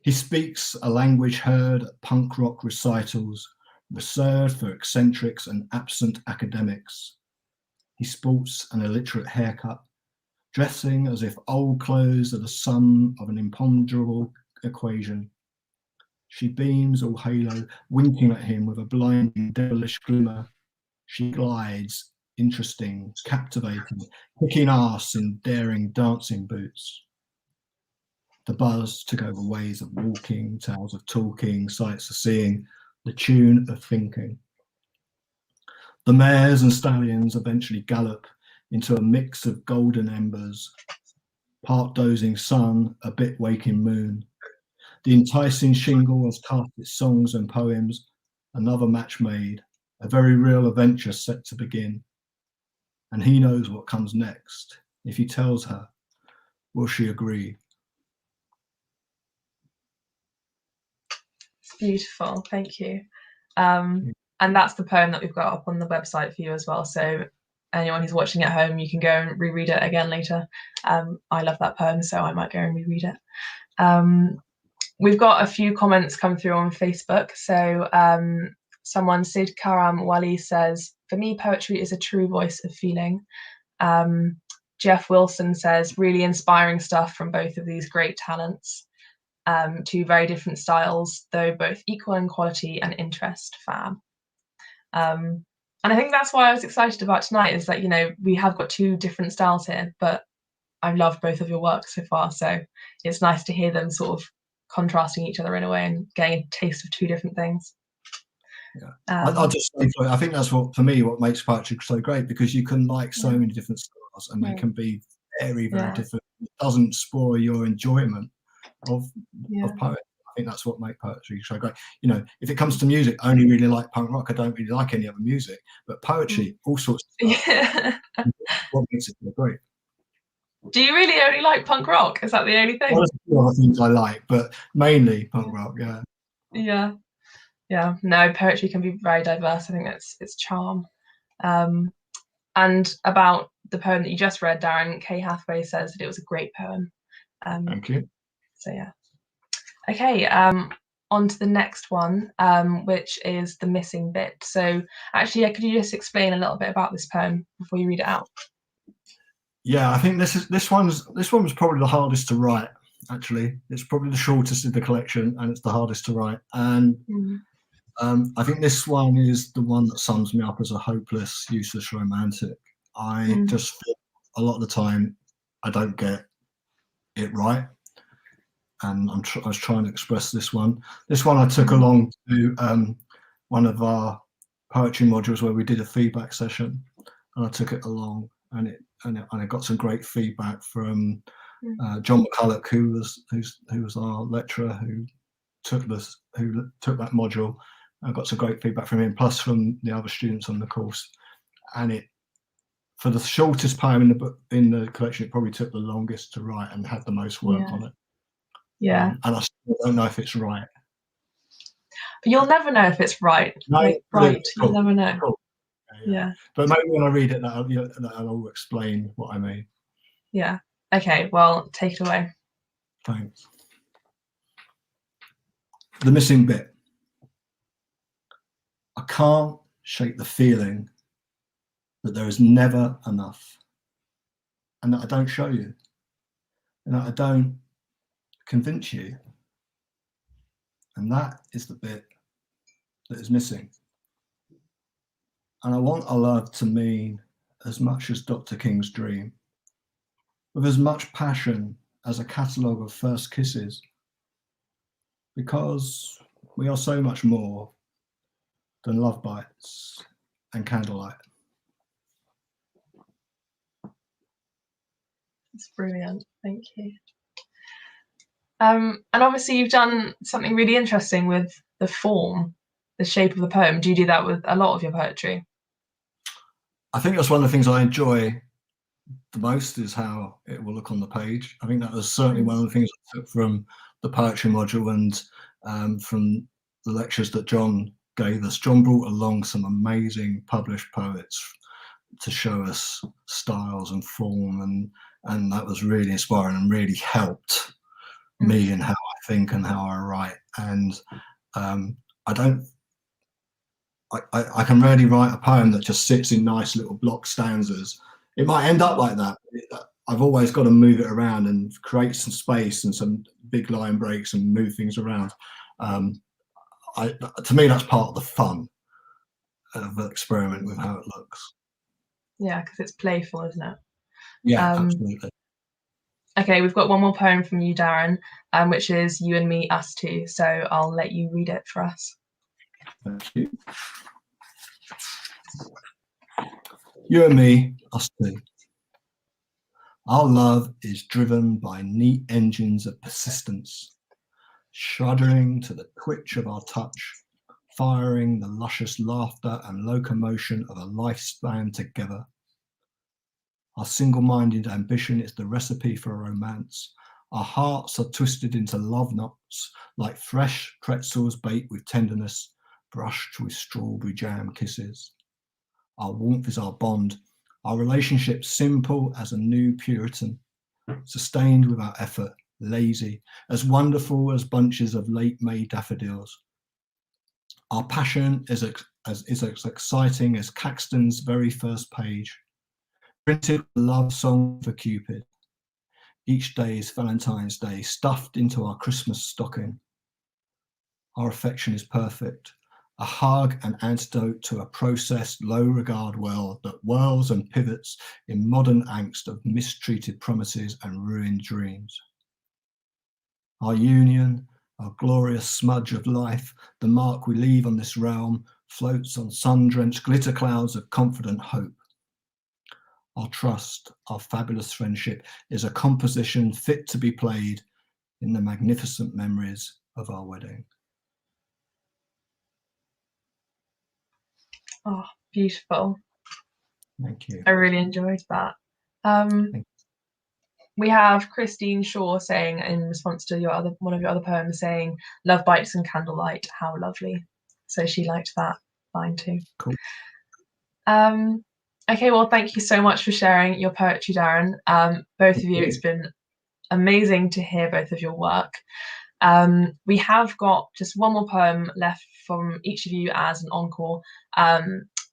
He speaks a language heard at punk rock recitals, reserved for eccentrics and absent academics. He sports an illiterate haircut, dressing as if old clothes are the sum of an imponderable equation. She beams all halo, winking at him with a blinding, devilish glimmer. She glides, interesting, captivating, kicking ass in daring dancing boots. The buzz took over ways of walking, tales of talking, sights of seeing, the tune of thinking. The mares and stallions eventually gallop into a mix of golden embers, part dozing sun, a bit waking moon. The enticing shingle has cast its songs and poems, another match made, a very real adventure set to begin. And he knows what comes next. If he tells her, will she agree? Beautiful, thank you. And that's the poem that we've got up on the website for you as well. So anyone who's watching at home, you can go and reread it again later. I love that poem, so I might go and reread it. We've got a few comments come through on Facebook. So someone, Sid Karam Wali, says, for me, poetry is a true voice of feeling. Jeff Wilson says, really inspiring stuff from both of these great talents. Two very different styles, though both equal in quality and interest. Fab. And I think that's why I was excited about tonight, is that, you know, we have got two different styles here, but I've loved both of your work so far. So it's nice to hear them sort of contrasting each other in a way and getting a taste of two different things. I'll just say, I think that's what, for me, what makes poetry so great, because you can like so many different styles, and they can be very, very different. It doesn't spoil your enjoyment of poetry. I think that's what makes poetry so great. You know, if it comes to music, I only really like punk rock. I don't really like any other music, but poetry, all sorts of stuff. What makes it so great? Do you really only like punk rock? Is that the only thing? Well, there's a few other things I like, but mainly punk rock. Yeah. No, poetry can be very diverse. I think that's its charm. And about the poem that you just read, Darren, Kay Hathaway says that it was a great poem. Thank you. So yeah. Okay, on to the next one, which is The Missing Bit. So actually, could you just explain a little bit about this poem before you read it out? Yeah, I think this one was probably the hardest to write. Actually, it's probably the shortest in the collection, and it's the hardest to write. And I think this one is the one that sums me up as a hopeless, useless romantic. I just feel a lot of the time I don't get it right, and I was trying to express this one. This one I took along to one of our poetry modules where we did a feedback session, and I took it along, and I got some great feedback from John McCulloch, who was our lecturer who took that module. I got some great feedback from him, plus from the other students on the course. And it, for the shortest poem in the book, in the collection, it probably took the longest to write and had the most work on it. Yeah. And I still don't know if it's right. But you'll never know if it's right. No, right. Cool. You'll never know. Cool. Yeah. But maybe when I read it, that'll explain what I mean. Yeah. Okay. Well, take it away. Thanks. The Missing Bit. I can't shake the feeling that there is never enough, and that I don't show you, and that I don't convince you, and that is the bit that is missing. And I want our love to mean as much as Dr. King's dream, with as much passion as a catalogue of first kisses, because we are so much more than love bites and candlelight. It's brilliant. Thank you. And obviously you've done something really interesting with the form, the shape of the poem. Do you do that with a lot of your poetry? I think that's one of the things I enjoy the most, is how it will look on the page. I think that was certainly one of the things I took from the poetry module and from the lectures that John gave us. John brought along some amazing published poets to show us styles and form, and that was really inspiring and really helped me in how I think and how I write. And I can rarely write a poem that just sits in nice little block stanzas. It might end up like that. I've always got to move it around and create some space and some big line breaks and move things around. To me, that's part of the fun of the experiment with how it looks. Yeah, because it's playful, isn't it? Yeah, absolutely. Okay, we've got one more poem from you, Darren, which is You and Me, Us Two. So I'll let you read it for us. Thank you. You and me, us two. Our love is driven by neat engines of persistence, shuddering to the twitch of our touch, firing the luscious laughter and locomotion of a lifespan together. Our single-minded ambition is the recipe for romance. Our hearts are twisted into love knots, like fresh pretzels baked with tenderness, brushed with strawberry jam kisses. Our warmth is our bond, our relationship simple as a new Puritan, sustained without effort, lazy, as wonderful as bunches of late May daffodils. Our passion is as exciting as Caxton's very first page, printed love song for Cupid. Each day is Valentine's Day, stuffed into our Christmas stocking. Our affection is perfect, a hug and antidote to a processed, low regard world that whirls and pivots in modern angst of mistreated promises and ruined dreams. Our union, our glorious smudge of life, the mark we leave on this realm, floats on sun-drenched glitter clouds of confident hope. Our trust, our fabulous friendship is a composition fit to be played in the magnificent memories of our wedding. Oh, beautiful. Thank you. I really enjoyed that. We have Christine Shaw saying, in response to one of your other poems, saying, "Love bites and candlelight, how lovely." So she liked that line too. Cool. Okay, well, thank you so much for sharing your poetry, Darren. Both of you, it's been amazing to hear both of your work. We have got just one more poem left from each of you as an encore.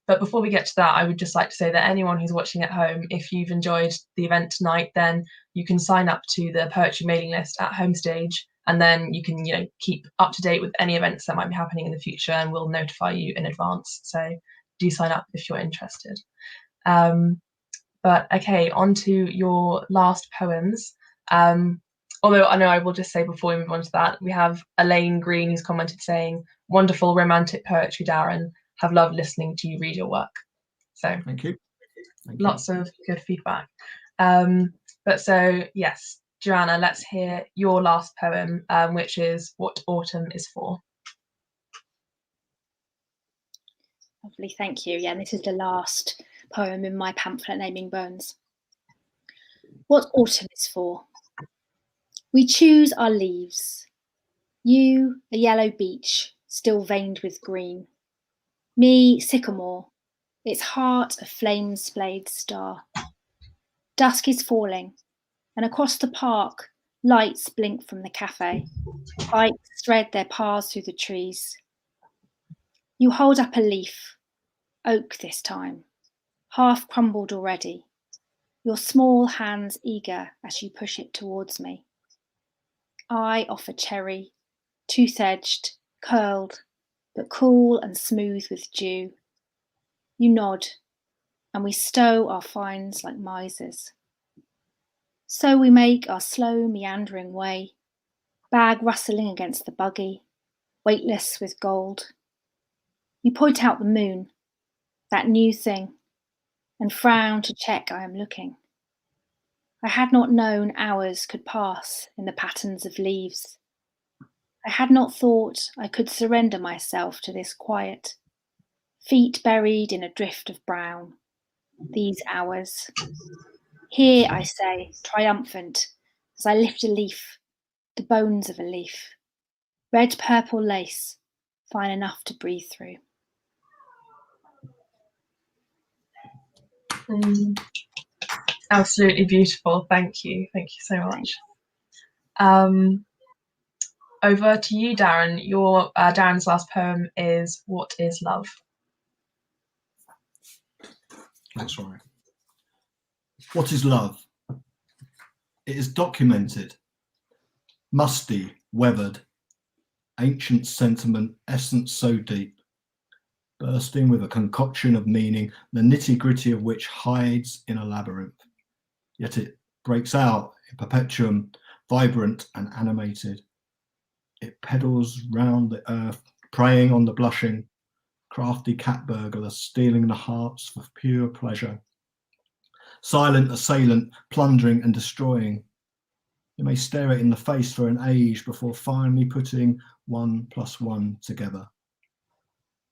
But before we get to that, I would just like to say that anyone who's watching at home, if you've enjoyed the event tonight, then you can sign up to the poetry mailing list at Homestage, and then you can, keep up to date with any events that might be happening in the future, and we'll notify you in advance. So do sign up if you're interested. But okay, on to your last poems. Although I know I will just say before we move on to that, we have Elaine Green who's commented saying, "Wonderful romantic poetry, Darren. Have loved listening to you read your work." So Thank you. Lots of good feedback. But so yes, Joanna, let's hear your last poem, which is "What Autumn Is For." Lovely, thank you. Yeah, this is the last poem in my pamphlet naming bones. What autumn is for. We choose our leaves. You, a yellow beech, still veined with green. Me, sycamore, its heart a flame-splayed star. Dusk is falling, and across the park, lights blink from the cafe. Bikes thread their paths through the trees. You hold up a leaf, oak this time, half crumbled already, your small hands eager as you push it towards me. I offer cherry, tooth-edged, curled, but cool and smooth with dew. You nod, and we stow our finds like misers. So we make our slow meandering way, bag rustling against the buggy, weightless with gold. You point out the moon, that new thing, and frown to check I am looking. I had not known hours could pass in the patterns of leaves. I had not thought I could surrender myself to this quiet, feet buried in a drift of brown, these hours. Here, I say, triumphant, as I lift a leaf, the bones of a leaf, red-purple lace, fine enough to breathe through. Absolutely beautiful. Thank you so much. Over to you, Darren. Your Darren's last poem is "What Is Love." That's right. What is love? It is documented, musty, weathered, ancient sentiment, essence so deep, bursting with a concoction of meaning, the nitty-gritty of which hides in a labyrinth. Yet it breaks out in perpetuum, vibrant and animated. It pedals round the earth, preying on the blushing, crafty cat burglar, stealing the hearts for pure pleasure. Silent assailant, plundering and destroying. You may stare it in the face for an age before finally putting 1 + 1 together.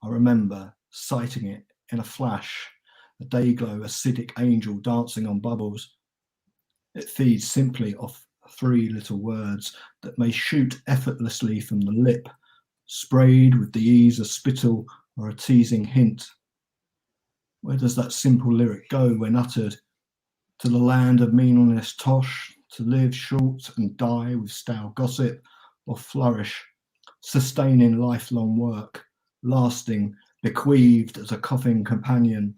I remember sighting it in a flash, a day-glow acidic angel dancing on bubbles. It feeds simply off 3 little words that may shoot effortlessly from the lip, sprayed with the ease of spittle or a teasing hint. Where does that simple lyric go when uttered? To the land of meaningless tosh, to live short and die with stale gossip, or flourish, sustaining lifelong work, lasting, bequeathed as a coughing companion.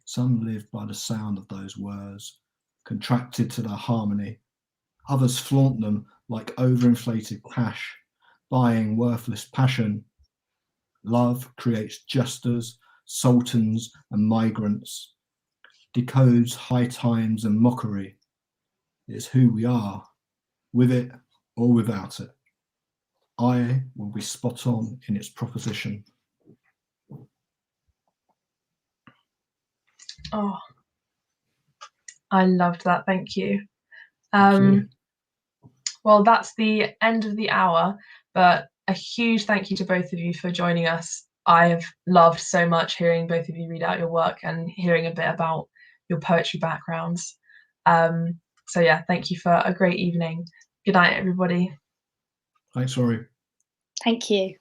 Some live by the sound of those words, contracted to their harmony. Others flaunt them like overinflated cash, buying worthless passion. Love creates jesters, sultans and migrants, decodes high times and mockery. It is who we are, with it or without it. I will be spot on in its proposition. Oh, I loved that. Thank you. Thank you. Well, that's the end of the hour, but a huge thank you to both of you for joining us. I have loved so much hearing both of you read out your work and hearing a bit about your poetry backgrounds. So yeah, thank you for a great evening. Good night, everybody. Thanks, Rory. Thank you.